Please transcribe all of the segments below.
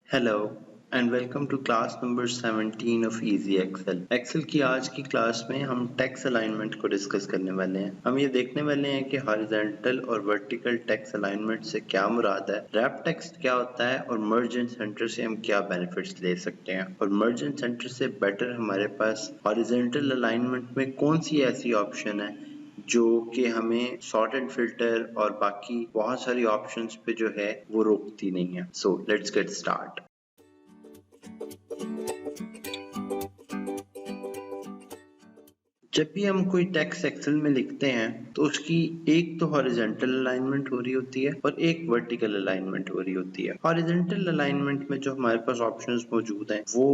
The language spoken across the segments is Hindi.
Hello and welcome to class number 17 of easy Excel. Excel की आज की क्लास में हम टेक्स्ट अलाइनमेंट को डिस्कस करने वाले हैं। हम ये देखने वाले हैं कि हॉरिजॉन्टल और वर्टिकल टेक्स्ट अलाइनमेंट से क्या मुराद है, रैप टेक्स्ट क्या होता है और मर्ज एंड सेंटर से हम क्या बेनिफिट्स ले सकते हैं, और मर्ज एंड सेंटर से बेटर हमारे पास हॉरिजॉन्टल अलाइनमेंट में कौन सी ऐसी ऑप्शन है जो कि हमें सॉर्ट एंड फिल्टर और बाकी बहुत सारी ऑप्शंस पे जो है वो रोकती नहीं है। So let's get start. जब भी हम कोई टेक्स्ट एक्सेल में लिखते हैं तो उसकी एक तो हॉरिजॉन्टल अलाइनमेंट हो रही होती है और एक वर्टिकल अलाइनमेंट हो रही होती है। हॉरिजॉन्टल अलाइनमेंट में जो हमारे पास ऑप्शंस मौजूद हैं वो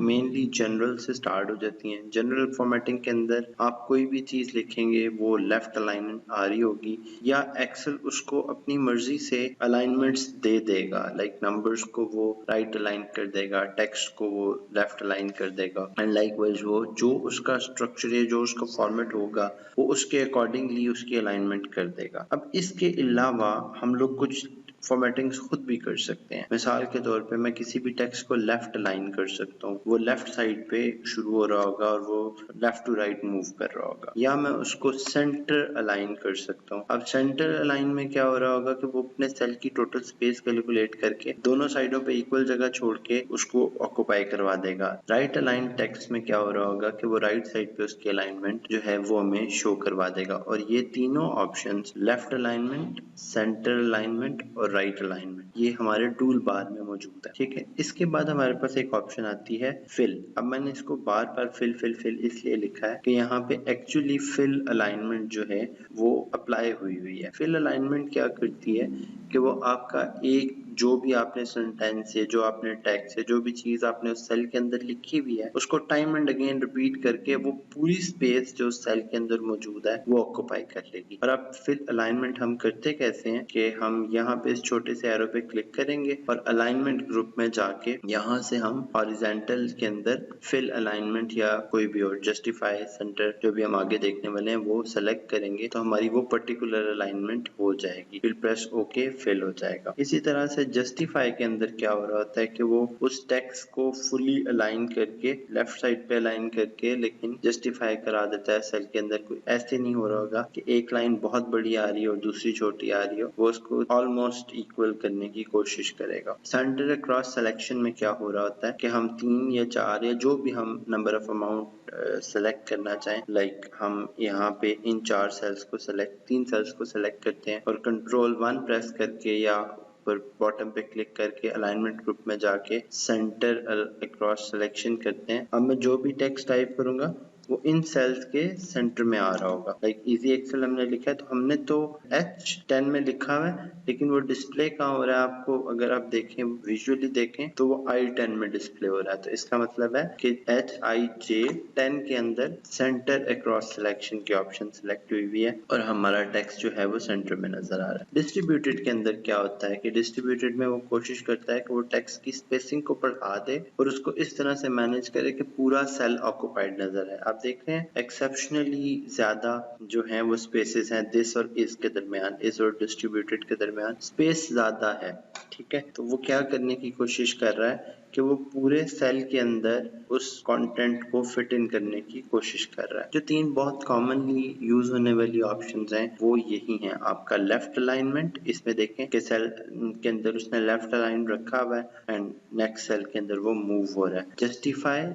मेनली जनरल से स्टार्ट हो जाती हैं। जनरल फॉर्मेटिंग के अंदर आप कोई भी चीज लिखेंगे वो लेफ्ट अलाइनमेंट आ रही होगी या एक्सेल उसको अपनी मर्जी से अलाइनमेंट्स दे देगा, लाइक नंबर्स को वो राइट अलाइन कर देगा, टेक्स्ट को वो लेफ्ट अलाइन कर देगा एंड लाइकवाइज वो जो उसका स्ट्रक्चर है, जो उसका फॉर्मेट होगा वो उसके अकॉर्डिंगली उसकी अलाइनमेंट कर देगा। अब इसके अलावा हम लोग कुछ फॉर्मेटिंग्स खुद भी कर सकते हैं। मिसाल के तौर पे मैं किसी भी टेक्स्ट को लेफ्ट अलाइन कर सकता हूँ, वो लेफ्ट साइड पे शुरू हो रहा होगा और वो लेफ्ट टू राइट मूव कर रहा होगा, या मैं उसको सेंटर अलाइन कर सकता हूँ। अब सेंटर अलाइन में क्या हो रहा होगा कि वो अपने सेल की टोटल स्पेस कैलकुलेट करके दोनों साइडों पे इक्वल जगह छोड़ के उसको ऑक्युपाई करवा देगा। राइट अलाइन टेक्स्ट में क्या हो रहा होगा कि वो राइट साइड पे उसकी अलाइनमेंट जो है वो हमें शो करवा देगा। और ये तीनों options left alignment, centre alignment और राइट अलाइनमेंट ये हमारे टूल बार में मौजूद है। ठीक है, इसके बाद हमारे पास एक ऑप्शन आती है फिल। अब मैंने इसको बार बार फिल फिल फिल इसलिए लिखा है कि यहाँ पे एक्चुअली फिल अलाइनमेंट जो है वो अप्लाई हुई है। फिल अलाइनमेंट क्या करती है कि वो आपका एक जो भी आपने सेंटेंस है, जो आपने टेक्स्ट है, जो भी चीज आपने उस सेल के अंदर लिखी हुई है उसको टाइम एंड अगेन रिपीट करके वो पूरी स्पेस जो सेल के अंदर मौजूद है वो ऑक्युपाई कर लेगी। और अब फिल अलाइनमेंट हम करते कैसे हैं कि हम यहाँ पे इस छोटे से एरो पे क्लिक करेंगे और अलाइनमेंट ग्रुप में जाके यहाँ से हम हॉरिजॉन्टल के अंदर फिल अलाइनमेंट या कोई भी और जस्टिफाई सेंटर जो भी हम आगे देखने वाले हैं वो सेलेक्ट करेंगे तो हमारी वो पर्टिकुलर अलाइनमेंट हो जाएगी। फिर प्रेस ओके, फिल हो जाएगा। इसी तरह से जस्टिफाई के अंदर क्या हो रहा होता है कि वो उस टेक्स्ट को फुली अलाइन करके लेफ्ट साइड पे अलाइन करके लेकिन जस्टिफाई करा देता है सेल के अंदर। कोई ऐसे नहीं हो रहा होगा कि एक लाइन बहुत बड़ी आ रही है और दूसरी छोटी आ रही हो, वो उसको ऑलमोस्ट इक्वल करने की कोशिश करेगा। सेंटर अक्रॉस सिलेक्शन में क्या हो रहा होता है कि हम 3 या 4 या जो भी हम नंबर ऑफ अमाउंट सेलेक्ट करना चाहें, लाइक हम यहाँ पे इन 4 सेल्स को सेलेक्ट 3 सेल्स को सेलेक्ट करते हैं और कंट्रोल 1 प्रेस करके या पर बॉटम पे क्लिक करके अलाइनमेंट ग्रुप में जाके सेंटर अक्रॉस सिलेक्शन करते हैं। अब मैं जो भी टेक्स्ट टाइप करूंगा वो इन सेल्स के सेंटर में आ रहा होगा। लाइक इजी एक्सेल हमने लिखा है तो हमने तो H10 में लिखा हुआ है लेकिन वो डिस्प्ले कहाँ हो रहा है आपको अगर आप देखें, विजुअली देखें तो वो I10 में डिस्प्ले हो रहा है। तो इसका मतलब है कि HIJ10 के अंदर सेंटर अक्रॉस सिलेक्शन की ऑप्शन सिलेक्ट हुई हुई है और हमारा टेक्स्ट जो है वो सेंटर में नजर आ रहा है। डिस्ट्रीब्यूटेड के अंदर क्या होता है कि डिस्ट्रीब्यूटेड में वो कोशिश करता है कि वो टेक्स्ट की स्पेसिंग को बढ़ा दे और उसको इस तरह से मैनेज करे कि पूरा सेल ऑक्युपाइड नजर आए। आप देख रहे हैं एक्सेप्शनली ज्यादा जो है वो स्पेसेस हैं दिस और इस के दरमियान, इस और डिस्ट्रीब्यूटेड के दरमियान स्पेस ज्यादा है। ठीक है, तो वो क्या करने की कोशिश कर रहा है कि वो पूरे सेल के अंदर उस कंटेंट को फिट इन करने की कोशिश कर रहा है। जो 3 बहुत कॉमनली यूज होने वाली ऑप्शंस हैं वो यही हैं। आपका लेफ्ट अलाइनमेंट, इसमें देखें कि सेल के अंदर उसने लेफ्ट अलाइन रखा हुआ है एंड नेक्स्ट सेल के अंदर वो मूव हो रहा है।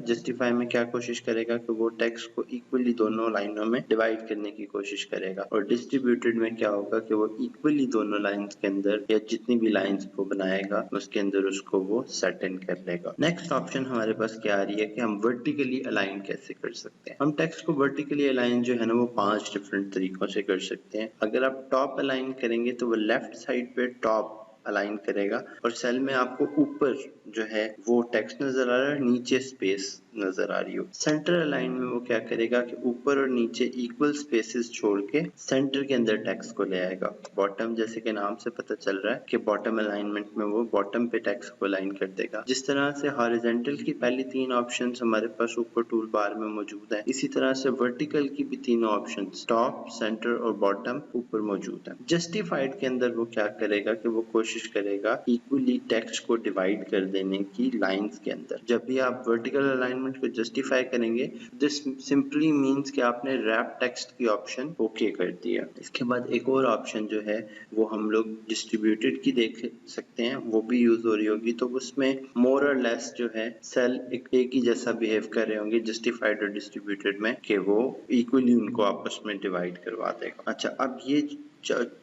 जस्टिफाई में क्या कोशिश करेगा कि वो टेक्स्ट को इक्वली दोनों लाइनों में डिवाइड करने की कोशिश करेगा। और डिस्ट्रीब्यूटेड में क्या होगा कि वो इक्वली दोनों लाइंस के अंदर या जितनी भी लाइंस वो बनाएगा उसके अंदर उसको वो सेट इन कर लेगा। नेक्स्ट ऑप्शन हमारे पास क्या आ रही है कि हम वर्टिकली अलाइन कैसे कर सकते हैं। हम टेक्स्ट को वर्टिकली अलाइन जो है ना वो 5 डिफरेंट तरीकों से कर सकते हैं। अगर आप टॉप अलाइन करेंगे तो वो लेफ्ट साइड पे टॉप अलाइन करेगा और सेल में आपको ऊपर जो है वो टेक्स्ट नजर आ रहा है, नीचे स्पेस नजर आ रही हो। सेंटर अलाइन में वो क्या करेगा कि ऊपर और नीचे इक्वल स्पेसेस छोड़ के सेंटर के अंदर टेक्स्ट को ले आएगा। बॉटम, जैसे कि नाम से पता चल रहा है कि बॉटम अलाइनमेंट में वो बॉटम पे टेक्स्ट को अलाइन कर देगा। जिस तरह से हॉरिजॉन्टल की पहली 3 ऑप्शंस हमारे पास ऊपर टूल बार में मौजूद है, इसी तरह से वर्टिकल की भी तीनों ऑप्शंस टॉप, सेंटर और बॉटम ऊपर मौजूद है। जस्टिफाइड के अंदर वो क्या करेगा कि वो कोशिश कोशिश करेगा इक्वली टेक्स्ट को डिवाइड कर देने की लाइंस के अंदर। जब भी आप वर्टिकल अलाइनमेंट को जस्टिफाई करेंगे, दिस सिंपली मीन्स कि आपने रैप टेक्स्ट की ऑप्शन ओके कर दिया। इसके बाद एक और ऑप्शन जो है वो हम लोग डिस्ट्रीब्यूटेड की देख सकते हैं, वो भी यूज हो रही होगी। तो उसमें मोर और लेस जो है सेल एक ही जैसा बिहेव कर रहे होंगे जस्टिफाइड और डिस्ट्रीब्यूटेड में, कि वो इक्वली उनको आपस में डिवाइड करवा देगा। अच्छा, अब ये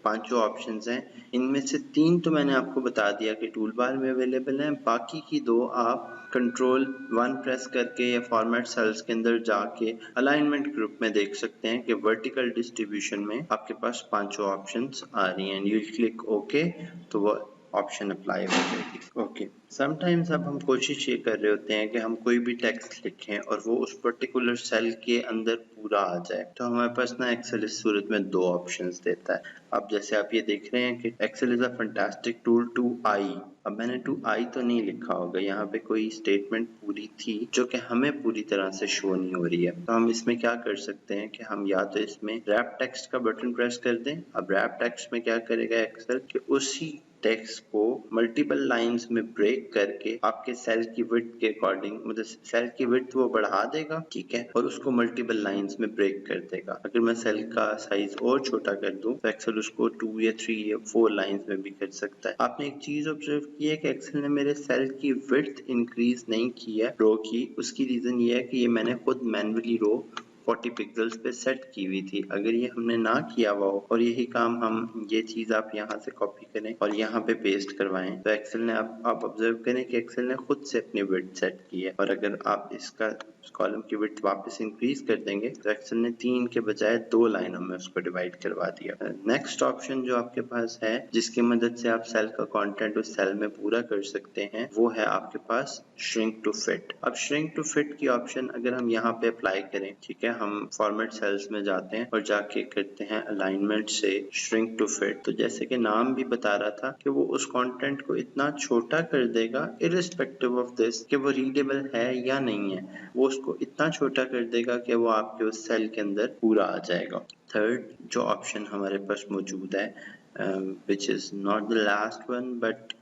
पांचों ऑप्शंस हैं, इनमें से 3 तो मैंने आपको बता दिया कि टूल बार में अवेलेबल हैं, बाकी की 2 आप कंट्रोल 1 प्रेस करके या फॉर्मेट सेल्स के अंदर जाके अलाइनमेंट ग्रुप में देख सकते हैं कि वर्टिकल डिस्ट्रीब्यूशन में आपके पास पांचों ऑप्शंस आ रही हैं। यू क्लिक ओके तो वो ऑप्शन अप्लाई हो जाएगी। ओके, समटाइम्स अब हम कोशिश ये कर रहे होते हैं कि हम कोई भी टेक्स्ट लिखें और वो उस पर्टिकुलर सेल के अंदर पूरा आ जाए, तो हमारे पास ना एक्सेल इस सूरत में 2 ऑप्शंस देता है। अब जैसे आप ये देख रहे हैं कि Excel is a fantastic tool to I. अब मैंने टू आई तो नहीं लिखा होगा, यहाँ पे कोई स्टेटमेंट पूरी थी जो कि हमें पूरी तरह से शो नहीं हो रही है। तो हम इसमें क्या कर सकते हैं कि हम या तो इसमें रैप टेक्स्ट का बटन प्रेस कर दें। अब रैप टेक्स्ट में क्या करेगा एक्सेल कि उसी टेक्स्ट को मल्टीपल लाइंस में ब्रेक करके आपके सेल की विड्थ के अकॉर्डिंग, मतलब सेल की विड्थ वो बढ़ा देगा, ठीक है, और उसको मल्टीपल लाइंस में ब्रेक कर देगा। अगर मैं सेल का साइज और छोटा कर दूं तो एक्सेल उसको 2 या 3 या 4 लाइंस में भी कर सकता है। आपने एक चीज ऑब्जर्व की है कि एक्सेल ने मेरे सेल की विड्थ इंक्रीज नहीं की है रो की। उसकी रीजन ये है कि ये मैंने खुद मैन्युअली रो 40 पिक्सल्स पे सेट की हुई थी। अगर ये हमने ना किया हुआ हो और यही काम हम, ये चीज आप यहाँ से कॉपी करें और यहाँ पे पेस्ट करवाएं, तो एक्सेल ने आप ऑब्जर्व करें कि एक्सेल ने खुद से अपनी विड्थ सेट की है। और अगर आप इसका कॉलम की विड्थ वापस इंक्रीज कर देंगे तो एक्सेल ने 3 के बजाय 2 लाइनों में उसको डिवाइड करवा दिया। नेक्स्ट ऑप्शन जो आपके पास है जिसकी मदद से आप सेल का कंटेंट उस सेल में पूरा कर सकते हैं, वो है आपके पास श्रिंक टू फिट। अब श्रिंक टू फिट की ऑप्शन अगर हम यहाँ पे अप्लाई करें, ठीक है, हम फॉर्मेट सेल्स में जाते हैं और जाके करते हैं अलाइनमेंट से श्रिंक टू फिट। तो जैसे कि नाम भी बता रहा था कि वो उस कंटेंट को इतना छोटा कर देगा इर्रिस्पेक्टिव ऑफ दिस कि वो रीडेबल है या नहीं है, वो उसको इतना छोटा कर देगा कि वो आपके उस सेल के अंदर पूरा आ जाएगा। थर्ड जो ऑप्शन हमारे पास मौजूद है, which is not the last one but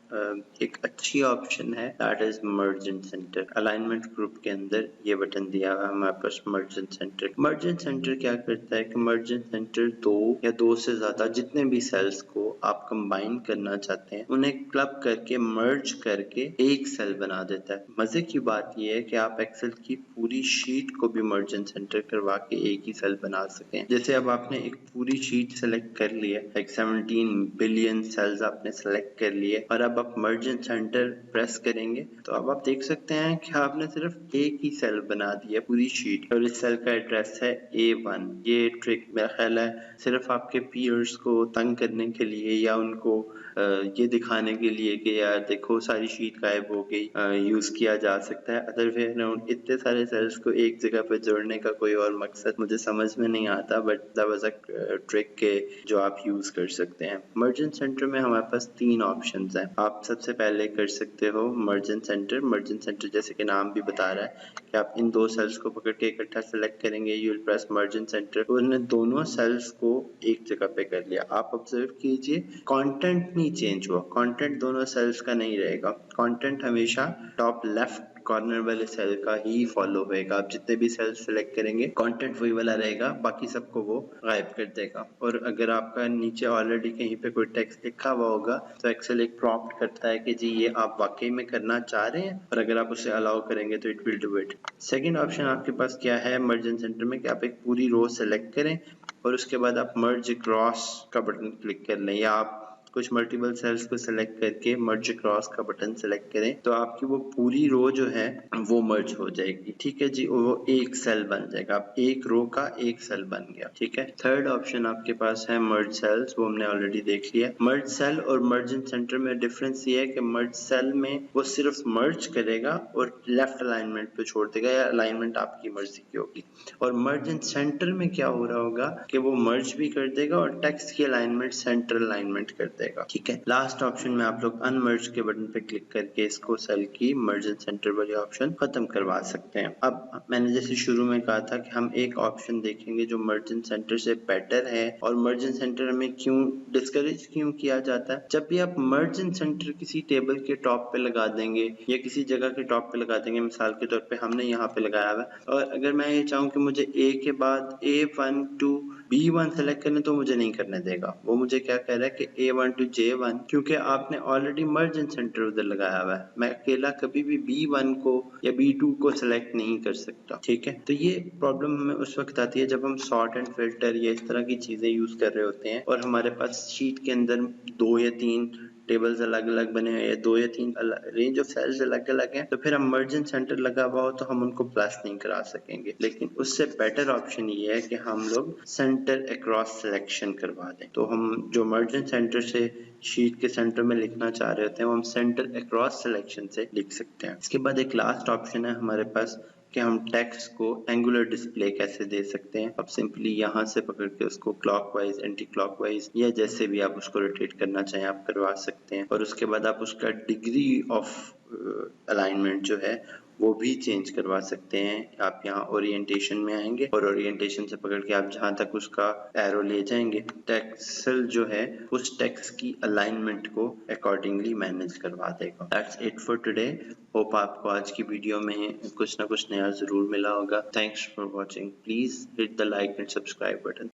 एक अच्छी ऑप्शन है, that is merge and centre. Alignment group के अंदर ये बटन दिया हुआ है हमारे पास मर्जेंट सेंटर। मर्जेंट सेंटर क्या करता है कि मर्जेंट सेंटर 2 या 2 से ज्यादा जितने भी सेल्स को आप कंबाइन करना चाहते हैं उन्हें क्लब करके मर्ज करके एक सेल बना देता है। मजे की बात यह है कि आप एक्सेल की पूरी शीट को भी मर्जेंट सेंटर करवा के एक ही सेल बना सकें। जैसे अब आपने एक पूरी शीट सेलेक्ट कर ली है, like 17 बिलियन सेल्स आपने सेलेक्ट कर लिए और अब आप मर्जेंट सेंटर प्रेस करेंगे तो अब आप देख सकते हैं कि आपने सिर्फ एक ही सेल बना दिया पूरी शीट, और इस सेल का एड्रेस है A1। ये ट्रिक मेरा ख्याल है सिर्फ आपके पीयर्स को तंग करने के लिए या उनको ये दिखाने के लिए कि यार देखो सारी शीट गायब हो गई, यूज किया जा सकता है। अदर वे अराउंड इतने सारे सेल्स को एक जगह पे जोड़ने का कोई और मकसद मुझे समझ में नहीं आता, but that was a trick के जो आप यूज कर सकते हैं। मर्जेंट सेंटर में हमारे पास 3 ऑप्शंस हैं। आप सबसे पहले कर सकते हो मर्जेंट सेंटर। मर्जेंट सेंटर जैसे कि नाम भी बता रहा है कि आप इन 2 सेल्स को पकड़ के इकट्ठा सेलेक्ट करेंगे, you will press Merchant centre, तो उन्होंने दोनों सेल्स को एक जगह पे कर लिया। आप ऑब्जर्व कीजिए कंटेंट नहीं चेंज हुआ, कंटेंट दोनों सेल्स का नहीं रहेगा, कंटेंट हमेशा टॉप लेफ्ट कॉर्नर वाले सेल का ही फॉलो होएगा। आप जितने भी सेल सेलेक्ट करेंगे कंटेंट वही वाला रहेगा, बाकी सबको वो गायब कर देगा। और अगर आपका नीचे ऑलरेडी कहीं पे कोई टेक्स्ट लिखा हुआ होगा तो एक्सेल एक प्रॉम्प्ट करता है कि जी ये आप वाकई में करना चाह रहे हैं, और अगर आप उसे अलाउ करेंगे तो it will do it. Second option आपके पास क्या है मर्जेंट सेंटर में कि आप एक पूरी रो सेलेक्ट करें और उसके बाद आप मर्ज क्रॉस का बटन क्लिक कर लें, या आप कुछ मल्टीपल सेल्स को सिलेक्ट करके मर्ज क्रॉस का बटन सिलेक्ट करें तो आपकी वो पूरी रो जो है वो मर्ज हो जाएगी। ठीक है जी, वो एक सेल बन जाएगा, आप एक रो का एक सेल बन गया। ठीक है, थर्ड ऑप्शन आपके पास है मर्ज सेल्स, वो हमने ऑलरेडी देख लिया। मर्ज सेल और मर्जेंट सेंटर में डिफरेंस ये है कि मर्ज सेल में वो सिर्फ मर्ज करेगा और लेफ्ट अलाइनमेंट पे छोड़ देगा, या अलाइनमेंट आपकी मर्जी की होगी। और मर्जेंट सेंटर में क्या हो रहा होगा कि वो मर्ज भी कर देगा और टेक्स्ट की अलाइनमेंट सेंटर अलाइनमेंट कर देगा। देगा। ठीक है, लास्ट ऑप्शन में आप लोग अनमर्ज के बटन पे क्लिक करके इसको सेल की मर्ज एंड सेंटर वाली ऑप्शन खत्म करवा सकते हैं। अब मैंने जैसे शुरू में कहा था कि हम एक ऑप्शन देखेंगे जो मर्ज एंड सेंटर से बेटर है, और मर्ज एंड सेंटर हमें क्यों डिस्करेज क्यों किया जाता है। जब भी आप मर्ज एंड सेंटर किसी टेबल के टॉप पे लगा देंगे या किसी जगह के टॉप पे लगा देंगे, मिसाल के तौर पे हमने यहाँ पे लगाया हुआ है, और अगर मैं ये चाहूँ कि मुझे ए के बाद A1 to B1 सेलेक्ट करने, तो मुझे नहीं करने देगा। वो मुझे क्या कह रहा है कि A1 to J1, क्योंकि आपने ऑलरेडी मर्ज एंड सेंटर उधर लगाया हुआ है। मैं अकेला कभी भी B1 को या B2 को सिलेक्ट नहीं कर सकता। ठीक है, तो ये प्रॉब्लम हमें उस वक्त आती है जब हम सॉर्ट एंड फिल्टर या इस तरह की चीजें यूज कर रहे होते हैं और हमारे पास शीट के अंदर 2 या 3 टेबल्स अलग अलग बने हुए हैं, 2 या 3 रेंज ऑफ सेल्स अलग अलग हैं, तो फिर हम मर्ज एंड सेंटर लगा हुआ हो तो हम उनको प्लस नहीं करा सकेंगे। लेकिन उससे बेटर ऑप्शन ये है कि हम लोग सेंटर अक्रॉस सिलेक्शन करवा दें। तो हम जो मर्ज एंड सेंटर से शीट के सेंटर में लिखना चाह रहे होते हैं वो हम सेंटर अक्रॉस सिलेक्शन से लिख सकते हैं। इसके बाद एक लास्ट ऑप्शन है हमारे पास कि हम टेक्स्ट को एंगुलर डिस्प्ले कैसे दे सकते हैं। अब सिंपली यहाँ से पकड़ के उसको क्लॉकवाइज, एंटी क्लॉकवाइज या जैसे भी आप उसको रोटेट करना चाहें आप करवा सकते हैं, और उसके बाद आप उसका डिग्री ऑफ अलाइनमेंट जो है वो भी चेंज करवा सकते हैं। आप यहाँ ओरिएंटेशन में आएंगे और ओरिएंटेशन से पकड़ के आप जहाँ तक उसका एरो ले जाएंगे, टेक्सल जो है उस टेक्स्ट की अलाइनमेंट को अकॉर्डिंगली मैनेज करवा देगा। That's it for today. Hope आपको आज की वीडियो में कुछ ना कुछ नया जरूर मिला होगा। Thanks for watching. Please hit the like and subscribe button.